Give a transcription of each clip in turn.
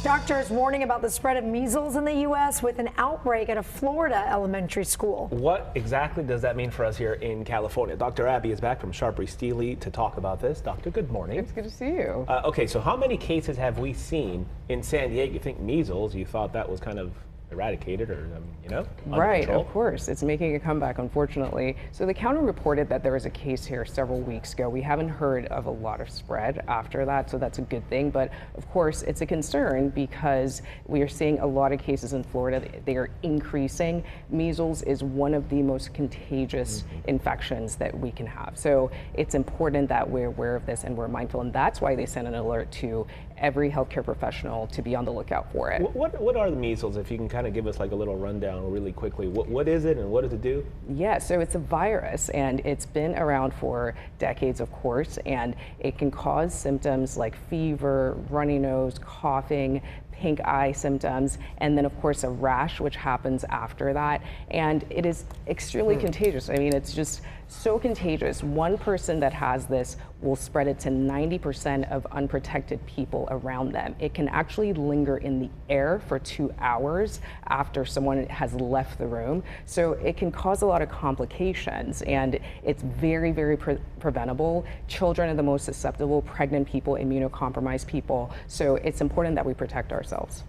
Doctors warning about the spread of measles in the U.S. with an outbreak at a Florida elementary school. What exactly does that mean for us here in California? Dr. Abby is back from Sharpry-Steely to talk about this. Doctor, good morning. It's good to see you. Okay, so how many cases have we seen in San Diego? You think measles, you thought that was kind of eradicated or, under Right, control? of course. It's making a comeback, unfortunately. So the county reported that there was a case here several weeks ago. We haven't heard of a lot of spread after that, so that's a good thing. But of course, it's a concern because we are seeing a lot of cases in Florida. They are increasing. Measles is one of the most contagious infections that we can have. So it's important that we're aware of this and we're mindful. And that's why they sent an alert to every healthcare professional to be on the lookout for it. What are the measles, if you can kind of give us like a little rundown really quickly? What is it and what does it do? Yeah, so it's a virus and it's been around for decades, of course, and it can cause symptoms like fever, runny nose, coughing, pink eye symptoms, and then of course a rash, which happens after that. And it is extremely contagious. I mean, it's just so contagious. One person that has this will spread it to 90% of unprotected people around them. It can actually linger in the air for 2 hours after someone has left the room. So it can cause a lot of complications, and it's very, very preventable. Children are the most susceptible, pregnant people, immunocompromised people. So it's important that we protect ourselves.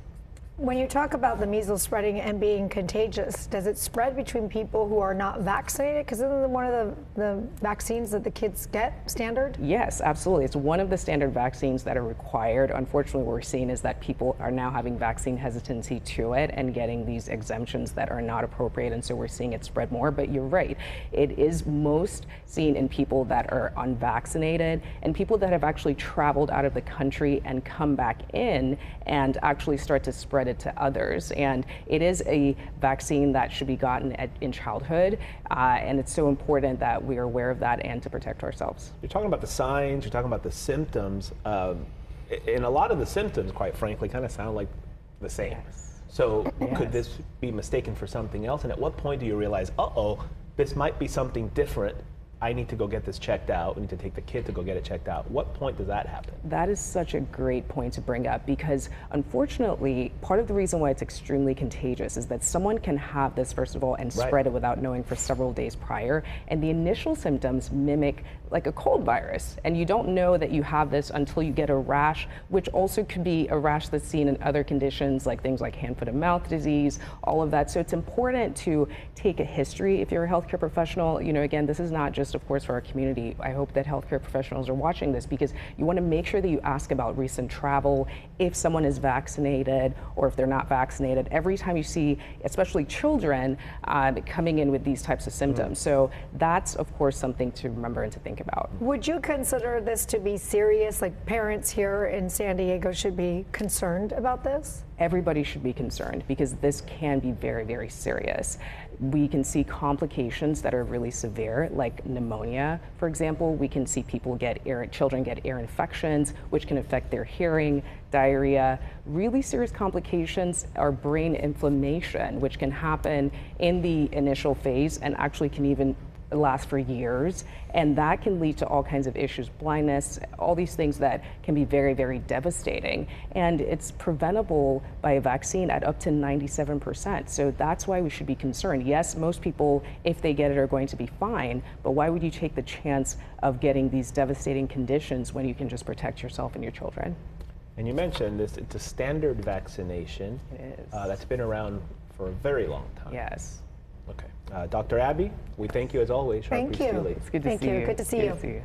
When you talk about the measles spreading and being contagious, does it spread between people who are not vaccinated? Because isn't it one of the vaccines that the kids get standard? Yes, absolutely. It's one of the standard vaccines that are required. Unfortunately, what we're seeing is that people are now having vaccine hesitancy to it and getting these exemptions that are not appropriate. And so we're seeing it spread more. But you're right. It is most seen in people that are unvaccinated and people that have actually traveled out of the country and come back in and actually start to spread it to others. And it is a vaccine that should be gotten in childhood, and it's so important that we are aware of that and to protect ourselves. You're talking about the signs, you're talking about the symptoms, and a lot of the symptoms, quite frankly, kind of sound like the same. Yes. So Yes. could this be mistaken for something else? And at what point do you realize, uh-oh, this might be something different? I need to go get this checked out. We need to take the kid to go get it checked out. What point does that happen? That is such a great point to bring up because unfortunately, part of the reason why it's extremely contagious is that someone can have this, first of all, and spread it without knowing for several days prior. And the initial symptoms mimic like a cold virus. And you don't know that you have this until you get a rash, which also could be a rash that's seen in other conditions like things like hand, foot, and mouth disease, all of that. So it's important to take a history if you're a healthcare professional. Again, this is not just, of course, for our community. I hope that healthcare professionals are watching this because you want to make sure that you ask about recent travel, if someone is vaccinated or if they're not vaccinated. Every time you see, especially children, coming in with these types of symptoms. So that's, of course, something to remember and to think about. Would you consider this to be serious? Like parents here in San Diego should be concerned about this? Everybody should be concerned because this can be very, very serious. We can see complications that are really severe, like pneumonia, for example. We can see children get ear infections, which can affect their hearing, diarrhea. Really serious complications are brain inflammation, which can happen in the initial phase and actually can even last for years, and that can lead to all kinds of issues, blindness, all these things that can be very, very devastating. And it's preventable by a vaccine at up to 97%. So that's why we should be concerned. Yes, most people, if they get it, are going to be fine, but why would you take the chance of getting these devastating conditions when you can just protect yourself and your children? And you mentioned this, it's a standard vaccination. It is. That's been around for a very long time. Yes. Okay. Dr. Abby, we thank you as always. Thank you. It's good to Thank see you. you. Good to see you.